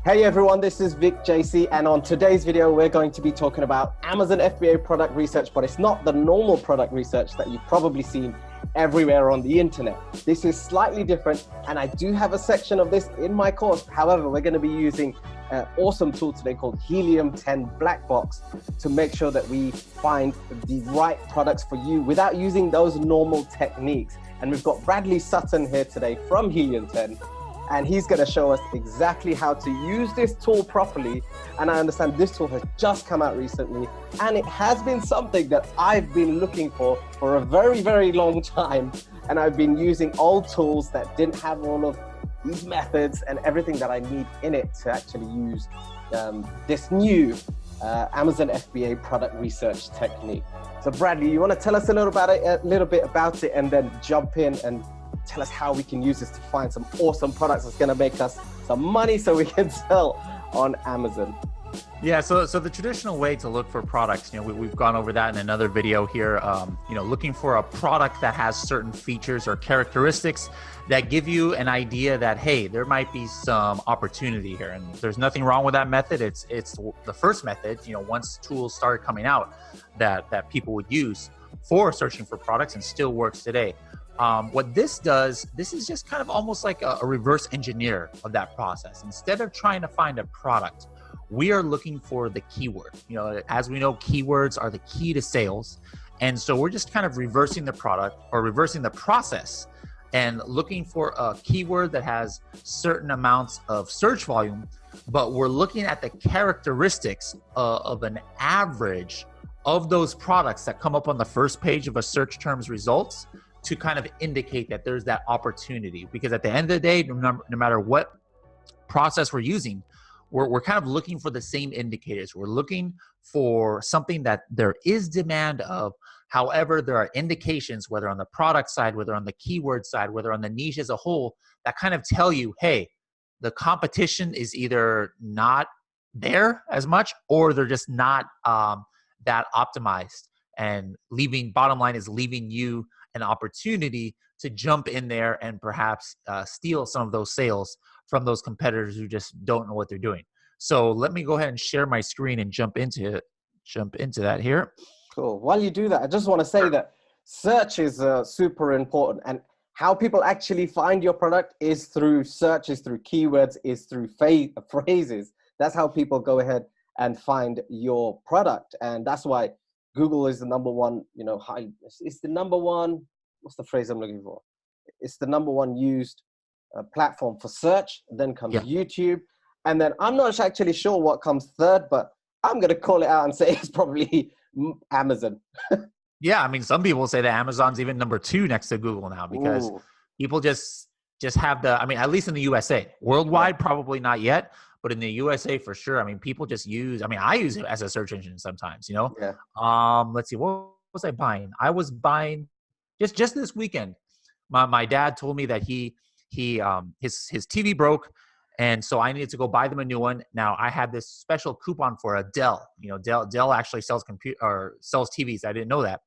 Hey everyone, this is Vik JC, and on today's video, we're going to be talking about Amazon FBA product research, but it's not the normal product research that you've probably seen everywhere on the internet. This is slightly different, and I do have a section of this in my course. However, we're going to be using an awesome tool today called Helium 10 Blackbox to make sure that we find the right products for you without using those normal techniques. And we've got Bradley Sutton here today from Helium 10. And he's going to show us exactly how to use this tool properly. And I understand this tool has just come out recently, and it has been something that I've been looking for a very, very long time. And I've been using old tools that didn't have all of these methods and everything that I need in it to actually use this new Amazon FBA product research technique. So Bradley, you want to tell us a little bit about it, and then jump in and tell us how we can use this to find some awesome products that's going to make us some money so we can sell on Amazon. Yeah, so the traditional way to look for products, we've gone over that in another video here, looking for a product that has certain features or characteristics that give you an idea that, hey, there might be some opportunity here. And there's nothing wrong with that method. It's the first method, once tools started coming out that people would use for searching for products, and still works today. What this does, this is just kind of almost like a reverse engineer of that process. Instead of trying to find a product, we are looking for the keyword. As we know, keywords are the key to sales. And so we're just kind of reversing the product or reversing the process and looking for a keyword that has certain amounts of search volume, but we're looking at the characteristics of an average of those products that come up on the first page of a search terms results, to kind of indicate that there's that opportunity. Because at the end of the day, no matter what process we're using, we're kind of looking for the same indicators. We're looking for something that there is demand of. However, there are indications, whether on the product side, whether on the keyword side, whether on the niche as a whole, that kind of tell you, hey, the competition is either not there as much, or they're just not that optimized. And bottom line is leaving you an opportunity to jump in there and perhaps steal some of those sales from those competitors who just don't know what they're doing. So let me go ahead and share my screen and jump into that here. Cool. While you do that, I just want to say that search is super important, and how people actually find your product is through searches, through keywords, is through phrases. That's how people go ahead and find your product. And that's why Google is the number one, it's the number one, what's the phrase I'm looking for? It's the number one used platform for search. Then comes YouTube. And then I'm not actually sure what comes third, but I'm going to call it out and say it's probably Amazon. Yeah, I mean, some people say that Amazon's even number 2 next to Google now, because people just have at least in the USA. Worldwide, probably not yet. But in the USA, for sure. I mean, people just I use it as a search engine sometimes, Yeah. Let's see, what was I buying? I was buying just this weekend. My dad told me that his TV broke, and so I needed to go buy them a new one. Now I had this special coupon for a Dell. Dell actually sells sells TVs. I didn't know that,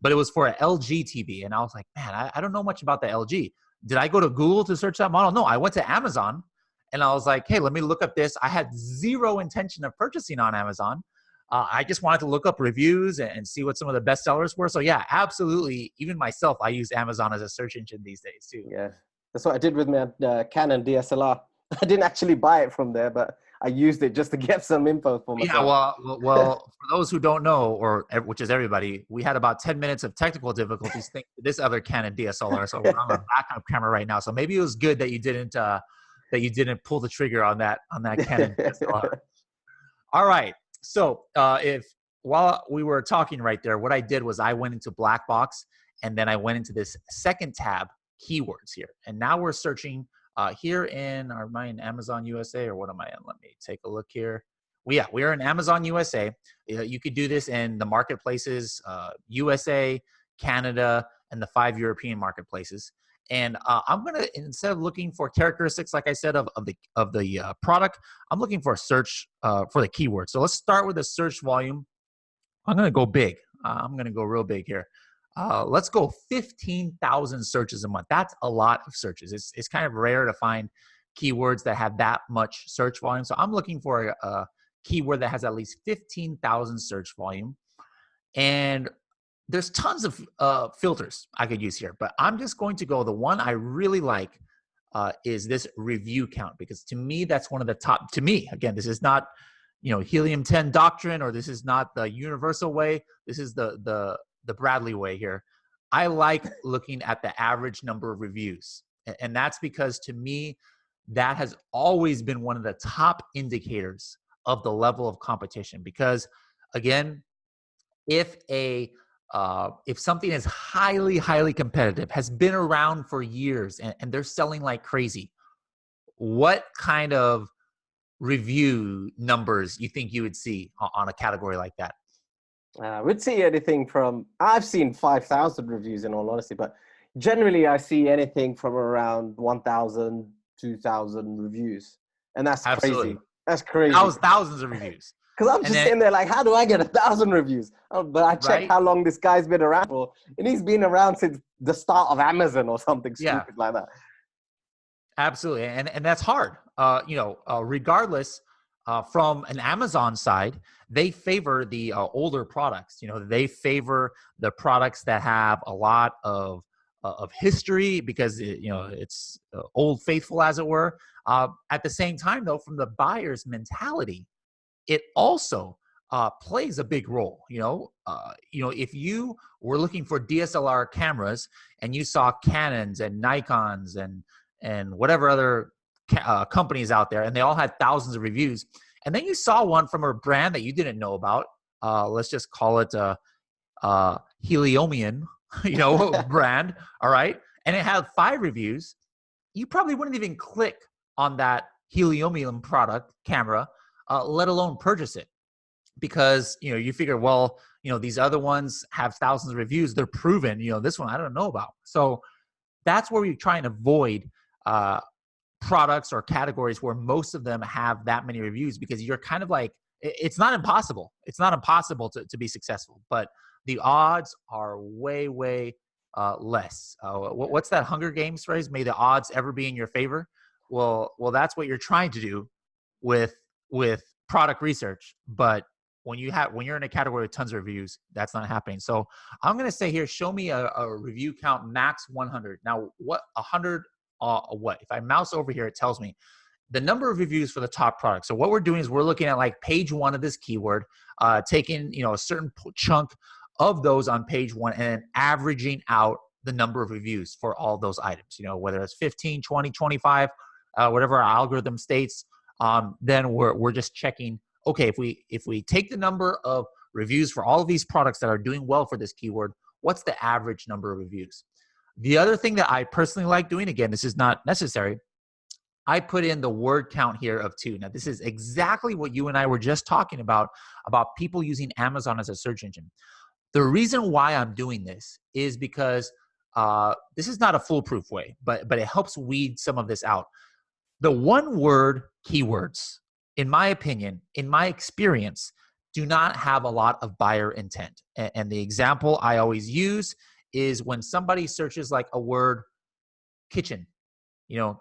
but it was for an LG TV, and I was like, man, I don't know much about the LG. Did I go to Google to search that model? No, I went to Amazon. And I was like, hey, let me look up this. I had zero intention of purchasing on Amazon. I just wanted to look up reviews and see what some of the best sellers were. So yeah, absolutely. Even myself, I use Amazon as a search engine these days too. Yeah, that's what I did with my Canon DSLR. I didn't actually buy it from there, but I used it just to get some info for myself. Yeah, well, for those who don't know, which is everybody, we had about 10 minutes of technical difficulties thanks to this other Canon DSLR. So we're on a backup camera right now. So maybe it was good that you didn't pull the trigger on that Canon DSLR. All right. So while we were talking right there, what I did was I went into Blackbox, and then I went into this second tab, keywords here. And now we're searching here am I in Amazon USA, or what am I in? Let me take a look here. We're in Amazon USA. You could do this in the marketplaces, USA, Canada, and the 5 European marketplaces. And I'm going to, instead of looking for characteristics, like I said, of the product, I'm looking for a search for the keyword. So let's start with the search volume. I'm going to go big. I'm going to go real big here. Let's go 15,000 searches a month. That's a lot of searches. It's kind of rare to find keywords that have that much search volume. So I'm looking for a keyword that has at least 15,000 search volume. And there's tons of filters I could use here, but I'm just going to go, the one I really like is this review count, because to me, that's one of the top, to me, again, this is not, Helium 10 doctrine, or this is not the universal way. This is the Bradley way here. I like looking at the average number of reviews. And that's because to me, that has always been one of the top indicators of the level of competition. Because again, if something is highly competitive, has been around for years, and they're selling like crazy, what kind of review numbers you think you would see on a category like that? We'd see anything from, I've seen 5,000 reviews in all honesty, but generally I see anything from around 1,000, 2,000 reviews. And that's Absolutely. crazy. That's crazy. Thousands of reviews. Because I'm just sitting there like, how do I get 1,000 reviews? But I check how long this guy's been around for, and he's been around since the start of Amazon or something stupid like that. Absolutely. And that's hard. Regardless, from an Amazon side, they favor the older products. They favor the products that have a lot of history, because it's old faithful, as it were. At the same time, though, from the buyer's mentality, it also plays a big role. If you were looking for DSLR cameras and you saw Canons and Nikons and whatever other companies out there, and they all had thousands of reviews, and then you saw one from a brand that you didn't know about, let's just call it Heliumian, brand, all right, and it had 5 reviews, you probably wouldn't even click on that Heliumian product camera, let alone purchase it, because you figure, well, these other ones have thousands of reviews, they're proven. This one I don't know about. So that's where we try and avoid products or categories where most of them have that many reviews, because you're kind of like, it's not impossible. It's not impossible to be successful, but the odds are way less. What's that Hunger Games phrase? May the odds ever be in your favor. Well, that's what you're trying to do with product research. But when you're in a category with tons of reviews, that's not happening. So I'm going to say here, show me a review count max 100. Now, what 100? What if I mouse over here? It tells me the number of reviews for the top product. So what we're doing is we're looking at like page 1 of this keyword, taking a certain chunk of those on page 1 and averaging out the number of reviews for all those items. Whether it's 15, 20, 25, whatever our algorithm states. Then we're just checking, okay, if we take the number of reviews for all of these products that are doing well for this keyword, what's the average number of reviews? The other thing that I personally like doing, again, this is not necessary, I put in the word count here of 2. Now, this is exactly what you and I were just talking about people using Amazon as a search engine. The reason why I'm doing this is because this is not a foolproof way, but it helps weed some of this out. The one-word keywords, in my opinion, in my experience, do not have a lot of buyer intent. And the example I always use is when somebody searches like a word kitchen.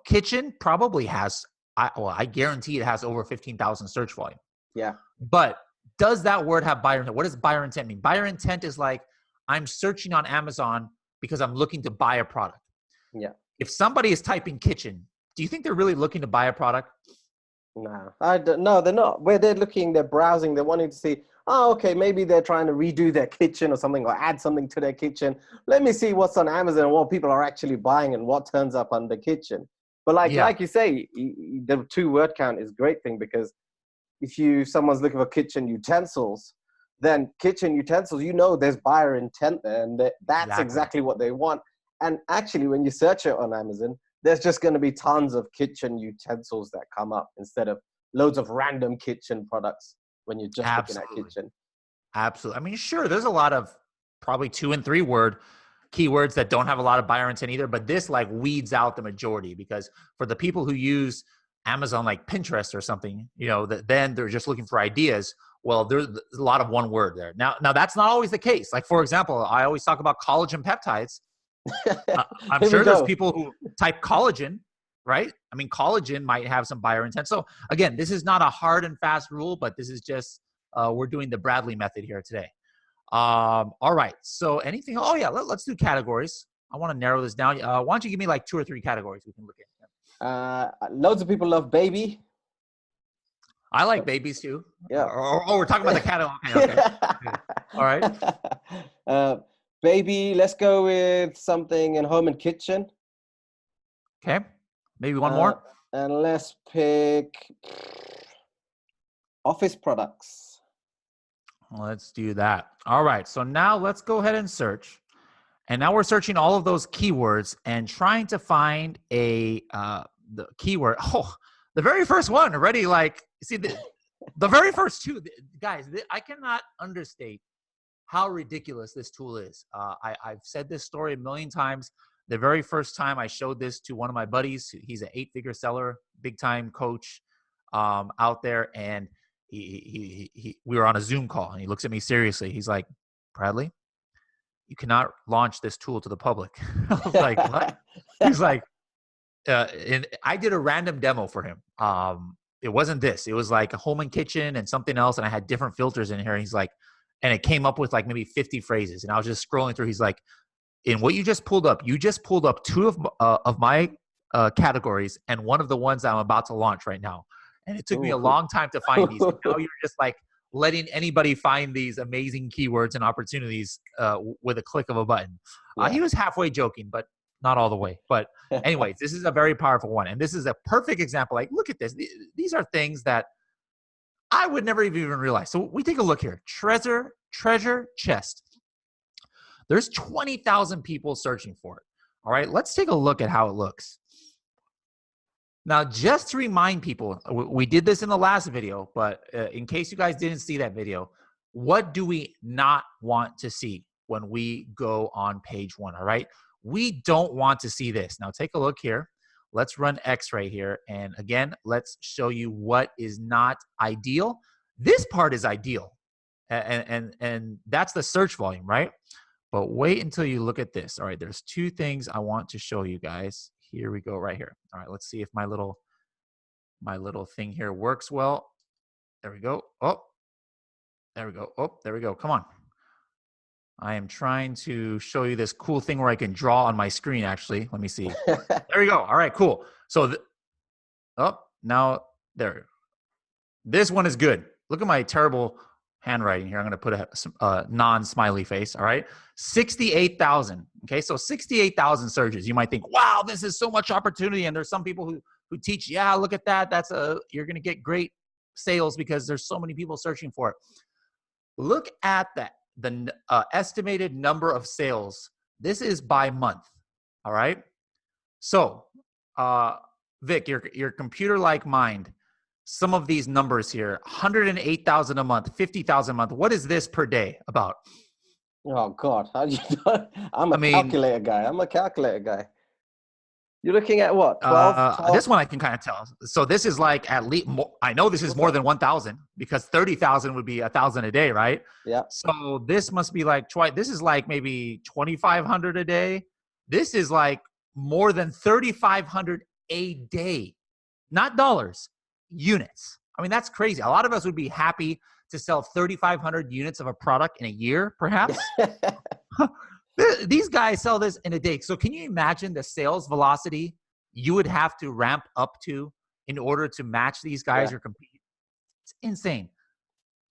Kitchen probably has, I guarantee it has over 15,000 search volume. Yeah. But does that word have buyer intent? What does buyer intent mean? Buyer intent is like, I'm searching on Amazon because I'm looking to buy a product. Yeah. If somebody is typing kitchen, do you think they're really looking to buy a product? No, no, they're not. Where they're looking, they're browsing, they're wanting to see, oh, okay, maybe they're trying to redo their kitchen or something, or add something to their kitchen. Let me see what's on Amazon and what people are actually buying and what turns up on the kitchen. But like you say, the 2-word count is a great thing, because if someone's looking for kitchen utensils, then kitchen utensils, there's buyer intent there, and that's exactly what they want. And actually, when you search it on Amazon, there's just going to be tons of kitchen utensils that come up instead of loads of random kitchen products when you're just looking at kitchen. Absolutely. I mean, sure, there's a lot of probably 2- and 3-word keywords that don't have a lot of buyer intent either, but this like weeds out the majority, because for the people who use Amazon like Pinterest or something, then they're just looking for ideas. Well, there's a lot of one word there. Now that's not always the case. Like, for example, I always talk about collagen peptides. I'm sure there's people who type collagen, right? I mean, collagen might have some buyer intent. So again, this is not a hard and fast rule, but this is just, we're doing the Bradley method here today. All right. So anything, oh yeah, let's do categories. I want to narrow this down. Why don't you give me like 2 or 3 categories we can look at? Loads of people love baby. I like babies too. Yeah. Oh, we're talking about the catalog. Okay. All right. Baby, let's go with something in home and kitchen. Okay. Maybe one more. And let's pick office products. Let's do that. All right. So now let's go ahead and search. And now we're searching all of those keywords and trying to find the keyword. Oh, the very first one already, like, see, the very first 2, guys, I cannot understate how ridiculous this tool is. I've said this story a million times. The very first time I showed this to one of my buddies, he's an 8-figure seller, big time coach out there. And we were on a Zoom call and he looks at me seriously. He's like, Bradley, you cannot launch this tool to the public. I was like, what? He's like, and I did a random demo for him. It wasn't this. It was like a home and kitchen and something else. And I had different filters in here. And he's like, and it came up with like maybe 50 phrases. And I was just scrolling through. He's like, in what you just pulled up 2 of my categories and one of the ones I'm about to launch right now. And it took me a long time to find these. And now you're just like letting anybody find these amazing keywords and opportunities with a click of a button. Yeah. He was halfway joking, but not all the way. But anyways, this is a very powerful one. And this is a perfect example. Like, look at this. These are things that I would never even realize. So we take a look here. Treasure chest. There's 20,000 people searching for it. All right, let's take a look at how it looks. Now, just to remind people, we did this in the last video, but in case you guys didn't see that video, what do we not want to see when we go on page 1, all right? We don't want to see this. Now, take a look here. Let's run X right here. And again, let's show you what is not ideal. This part is ideal. And that's the search volume, right? But wait until you look at this. All right, there's 2 things I want to show you guys. Here we go right here. All right, let's see if my little thing here works well. There we go. Oh, there we go. Oh, there we go. Come on. I am trying to show you this cool thing where I can draw on my screen, actually. Let me see. There we go. All right, cool. So, now there. This one is good. Look at my terrible handwriting here. I'm going to put a non-smiley face. All right. 68,000. Okay. So 68,000 searches. You might think, wow, this is so much opportunity. And there's some people who teach, yeah, look at that. You're going to get great sales because there's so many people searching for it. Look at that. The estimated number of sales. This is by month. All right. So, Vik, your computer-like mind, some of these numbers here, 108,000 a month, 50,000 a month. What is this per day about? Oh God, how do you know? I'm a calculator guy. You're looking at what? 12? This one I can kind of tell. So this is like at least, I know this is more than 1,000 because 30,000 would be 1,000 a day, right? Yeah. So this must be like, this is like maybe 2,500 a day. This is like more than 3,500 a day, not dollars, units. I mean, that's crazy. A lot of us would be happy to sell 3,500 units of a product in a year, perhaps. These guys sell this in a day. So can you imagine the sales velocity you would have to ramp up to in order to match these guys or compete? It's insane.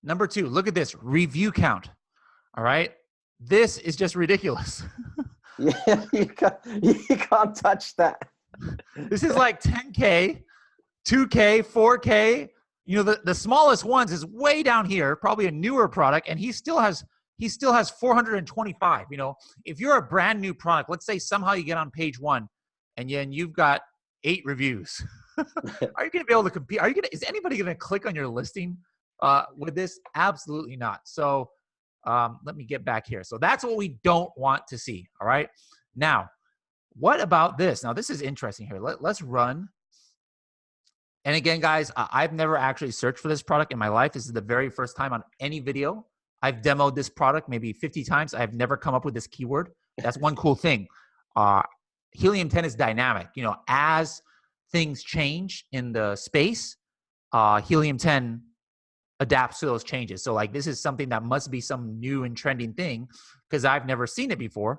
Number 2, look at this review count. All right. This is just ridiculous. Yeah, you can't touch that. This is like 10K, 2K, 4K. You know, the smallest ones is way down here, probably a newer product, and he still has 425. You know, if you're a brand new product, let's say somehow you get on page 1 and you've got 8 reviews. Are you going to be able to compete? Is anybody going to click on your listing with this? Absolutely not. So let me get back here. So that's what we don't want to see. All right. Now, what about this? Now, this is interesting here. Let's run. And again, guys, I've never actually searched for this product in my life. This is the very first time on any video. I've demoed this product maybe 50 times. I've never come up with this keyword. That's one cool thing. Helium 10 is dynamic. You know, as things change in the space, Helium 10 adapts to those changes. So like, this is something that must be some new and trending thing because I've never seen it before.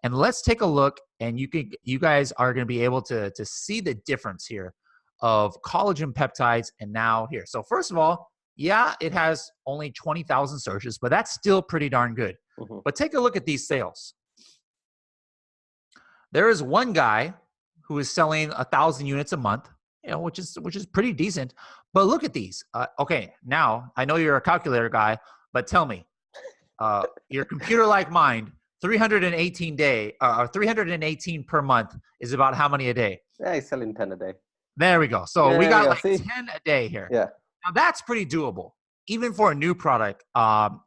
And let's take a look, and you guys are going to be able to see the difference here of collagen peptides and now here. So first of all, yeah, it has only 20,000 searches, but that's still pretty darn good. Mm-hmm. But take a look at these sales. There is one guy who is selling 1,000 units a month, which is pretty decent. But look at these. Okay, now I know you're a calculator guy, but tell me, your computer like mind, 318 per month is about how many a day? Yeah, he's selling 10 a day. There we go. So we got like see? 10 a day here. Yeah. Now that's pretty doable. Even for a new product,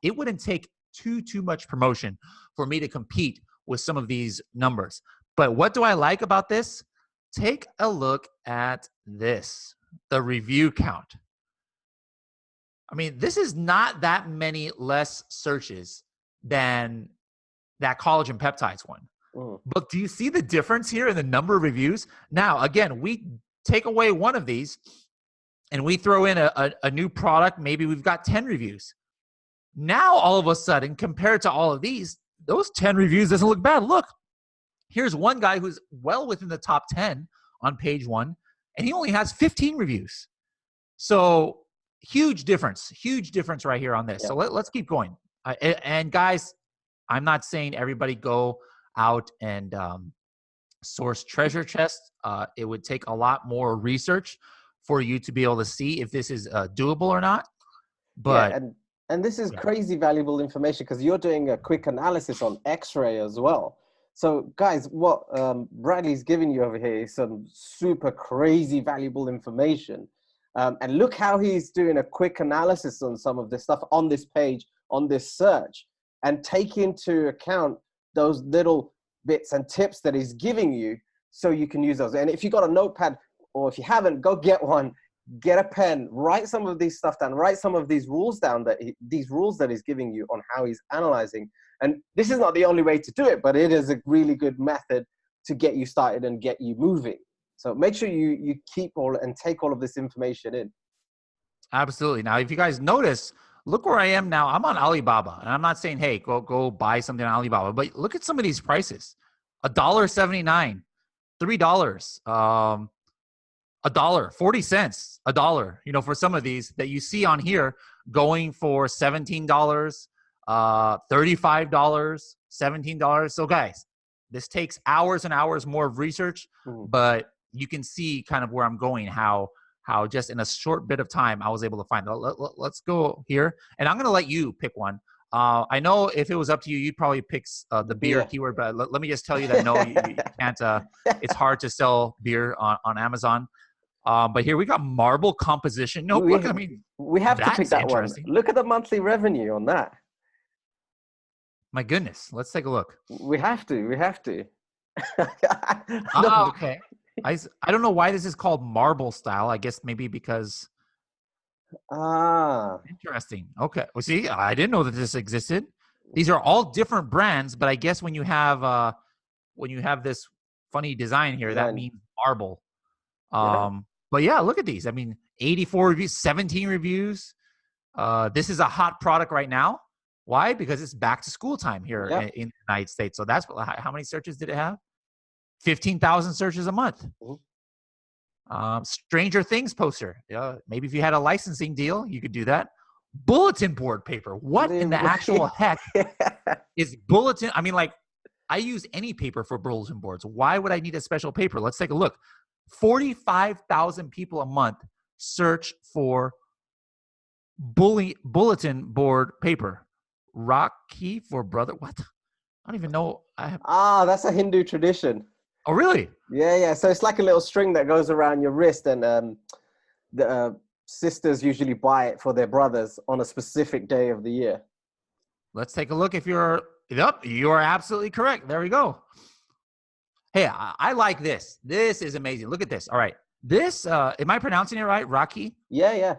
it wouldn't take too much promotion for me to compete with some of these numbers. But what do I like about this? Take a look at this, the review count. I mean, this is not that many less searches than that collagen peptides one. But do you see the difference here in the number of reviews? Now, again, we take away one of these and we throw in a new product. Maybe we've got 10 reviews. Now, all of a sudden, compared to all of these, those 10 reviews doesn't look bad. Look, here's one guy who's well within the top 10 on page 1, and he only has 15 reviews. So huge difference right here on this. Yeah. So let's keep going. And guys, I'm not saying everybody go out and source treasure chests. It would take a lot more research for you to be able to see if this is doable or not. But yeah, and this is crazy valuable information because you're doing a quick analysis on X-ray as well. So guys, what Bradley's giving you over here is some super crazy valuable information. And look how he's doing a quick analysis on some of this stuff on this page, on this search, and take into account those little bits and tips that he's giving you so you can use those. And if you got a notepad, or if you haven't, go get one, get a pen, write some of these stuff down, write some of these rules down, these rules that he's giving you on how he's analyzing. And this is not the only way to do it, but it is a really good method to get you started and get you moving. So make sure you keep all and take all of this information in. Absolutely. Now, if you guys notice, look where I am now. I'm on Alibaba, and I'm not saying, hey, go buy something on Alibaba, but look at some of these prices. $1.79, $3, $1, 40 cents, $1, for some of these that you see on here going for $17, $35, $17. So guys, this takes hours and hours more of research, but you can see kind of where I'm going, how just in a short bit of time, I was able to find it. Let's go here. And I'm going to let you pick one. I know if it was up to you, you'd probably pick the beer keyword, but let me just tell you that no, you can't. It's hard to sell beer on Amazon. But here we got marble composition. No, look, I mean, we have to pick that one. Look at the monthly revenue on that. My goodness. Let's take a look. We have to. Okay. I don't know why this is called marble style. I guess maybe because. Interesting. Okay. Well, see, I didn't know that this existed. These are all different brands, but I guess when you have this funny design here, that means marble. But yeah, look at these. I mean, 84 reviews, 17 reviews. This is a hot product right now. Why? Because it's back to school time here in the United States. So that's how many searches did it have? 15,000 searches a month. Stranger Things poster. Maybe if you had a licensing deal, you could do that. Bulletin board paper. What in the actual heck is bulletin? I mean, like, I use any paper for bulletin boards. Why would I need a special paper? Let's take a look. 45,000 people a month search for bulletin board paper. Rakhi for brother. What? I don't even know. That's a Hindu tradition. Oh, really? Yeah. So it's like a little string that goes around your wrist, and the sisters usually buy it for their brothers on a specific day of the year. Let's take a look. If you're absolutely correct. There we go. Hey, I like this. This is amazing. Look at this. All right. This, am I pronouncing it right? Rakhi? Yeah.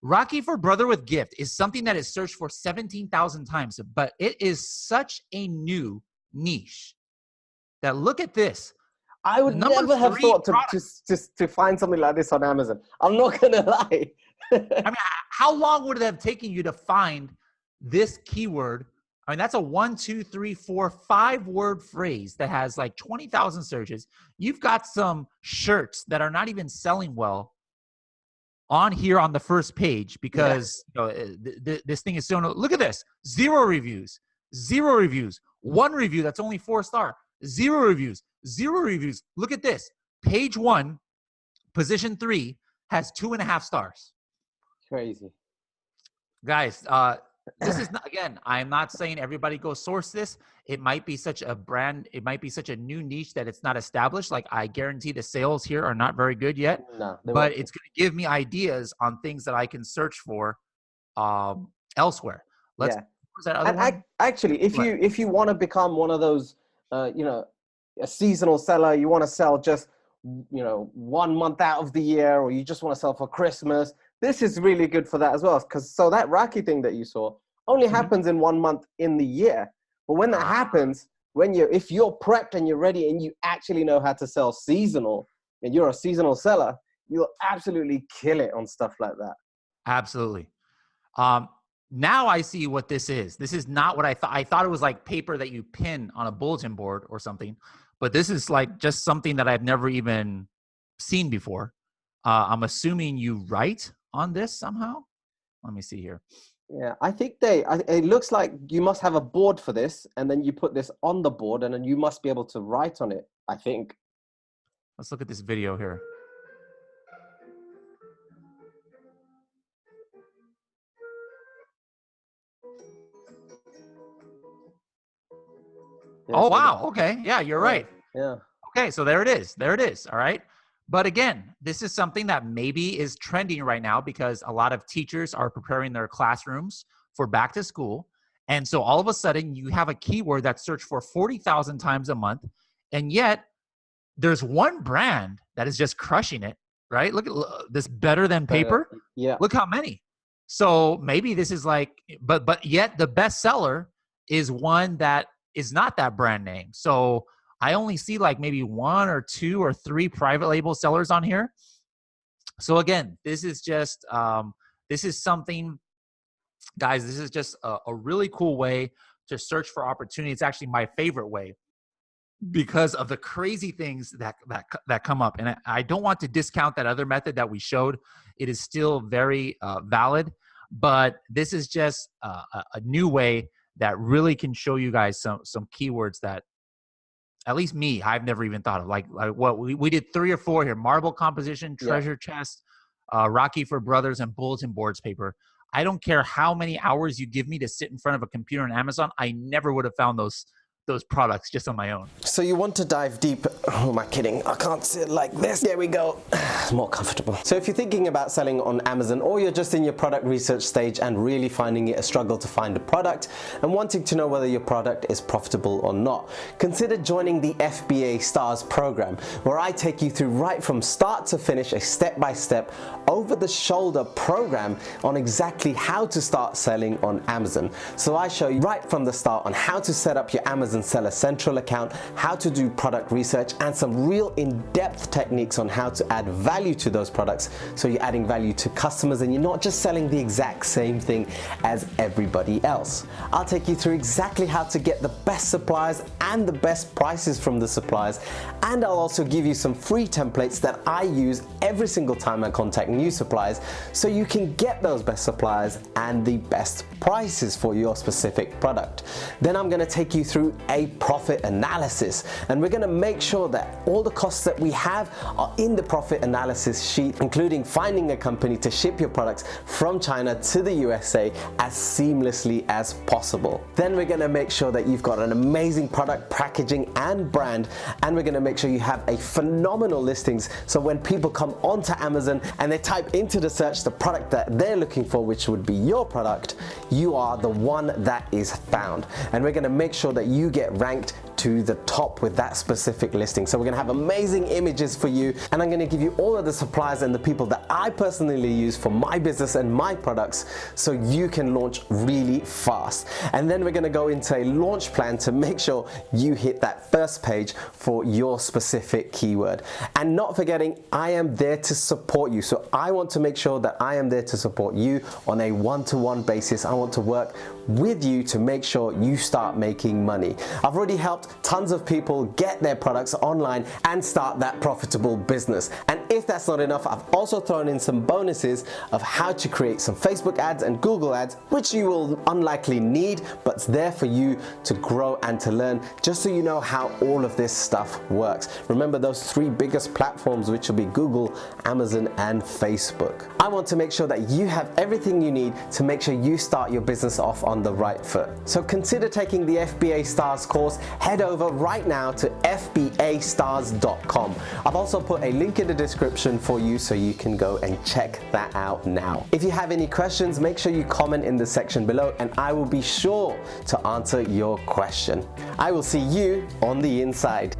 Rakhi for brother with gift is something that is searched for 17,000 times, but it is such a new niche that look at this. I would never have thought to find something like this on Amazon. I'm not going to lie. I mean, how long would it have taken you to find this keyword? I mean, that's a 1, 2, 3, 4, 5 word phrase that has like 20,000 searches. You've got some shirts that are not even selling well on here on the first page because this thing is so, look at this, 0 reviews, 0 reviews, 1 review that's only 4-star, 0 reviews, 0 reviews. Look at this, page 1, position 3 has 2.5 stars. Crazy. Guys, this is not, again, I'm not saying everybody go source this. It might be such a brand, it might be such a new niche that it's not established. Like, I guarantee the sales here are not very good yet, but it's going to give me ideas on things that I can search for elsewhere. Let's actually, if you want to become one of those a seasonal seller, you want to sell just 1 month out of the year, or you just want to sell for Christmas, this is really good for that as well. Because so that Raki thing that you saw only happens in 1 month in the year. But when that happens, if you're prepped and you're ready and you actually know how to sell seasonal and you're a seasonal seller, you'll absolutely kill it on stuff like that. Absolutely. Now I see what this is. This is not what I thought. I thought it was like paper that you pin on a bulletin board or something, but this is like just something that I've never even seen before. I'm assuming you write on this somehow. Let me see here. Yeah, I think it looks like you must have a board for this, and then you put this on the board, and then you must be able to write on it, I think. Let's look at this video here. Oh, wow. Okay. Yeah, you're right. Yeah. Okay, so there it is. There it is. All right. But again, this is something that maybe is trending right now because a lot of teachers are preparing their classrooms for back to school. And so all of a sudden you have a keyword that's searched for 40,000 times a month. And yet there's one brand that is just crushing it, right? Look at this, better than paper. Yeah. Look how many. So maybe this is like, but yet the bestseller is one that is not that brand name. So I only see like maybe 1 or 2 or 3 private label sellers on here. So again, this is just, this is something, guys, this is just a really cool way to search for opportunity. It's actually my favorite way because of the crazy things that come up. And I don't want to discount that other method that we showed. It is still very valid, but this is just a new way that really can show you guys some keywords that at least me, I've never even thought of. Like what we did 3 or 4 here: marble composition, treasure chest, Rocky for Brothers, and bulletin boards paper. I don't care how many hours you give me to sit in front of a computer on Amazon, I never would have found those products just on my own. So you want to dive deep. Who am I kidding? I can't sit like this. There we go. It's more comfortable. So if you're thinking about selling on Amazon, or you're just in your product research stage and really finding it a struggle to find a product and wanting to know whether your product is profitable or not, consider joining the FBA Stars Program, where I take you through right from start to finish a step-by-step, over-the-shoulder program on exactly how to start selling on Amazon. So I show you right from the start on how to set up your Amazon Seller Central account, how to do product research, and some real in-depth techniques on how to add value to those products, so you're adding value to customers and you're not just selling the exact same thing as everybody else. I'll take you through exactly how to get the best suppliers and the best prices from the suppliers, and I'll also give you some free templates that I use every single time I contact new suppliers, so you can get those best suppliers and the best prices for your specific product. Then I'm going to take you through a profit analysis, and we're going to make sure that all the costs that we have are in the profit analysis sheet, including finding a company to ship your products from China to the USA as seamlessly as possible. Then we're going to make sure that you've got an amazing product packaging and brand, and we're going to make sure you have a phenomenal listings, so when people come onto Amazon and they type into the search the product that they're looking for, which would be your product, you are the one that is found. And we're going to make sure that you get ranked to the top with that specific listing. So we're gonna have amazing images for you, and I'm gonna give you all of the suppliers and the people that I personally use for my business and my products so you can launch really fast. And then we're gonna go into a launch plan to make sure you hit that first page for your specific keyword. And not forgetting, I am there to support you. So I want to make sure that I am there to support you on a one-to-one basis. I want to work with you to make sure you start making money. I've already helped tons of people get their products online and start that profitable business. And if that's not enough, I've also thrown in some bonuses of how to create some Facebook ads and Google ads, which you will unlikely need, but it's there for you to grow and to learn, just so you know how all of this stuff works. Remember those three biggest platforms, which will be Google, Amazon, and Facebook. I want to make sure that you have everything you need to make sure you start your business off on the right foot. So consider taking the FBA Stars course. Head over right now to FBAstars.com. I've also put a link in the description for you so you can go and check that out now. If you have any questions, make sure you comment in the section below and I will be sure to answer your question. I will see you on the inside.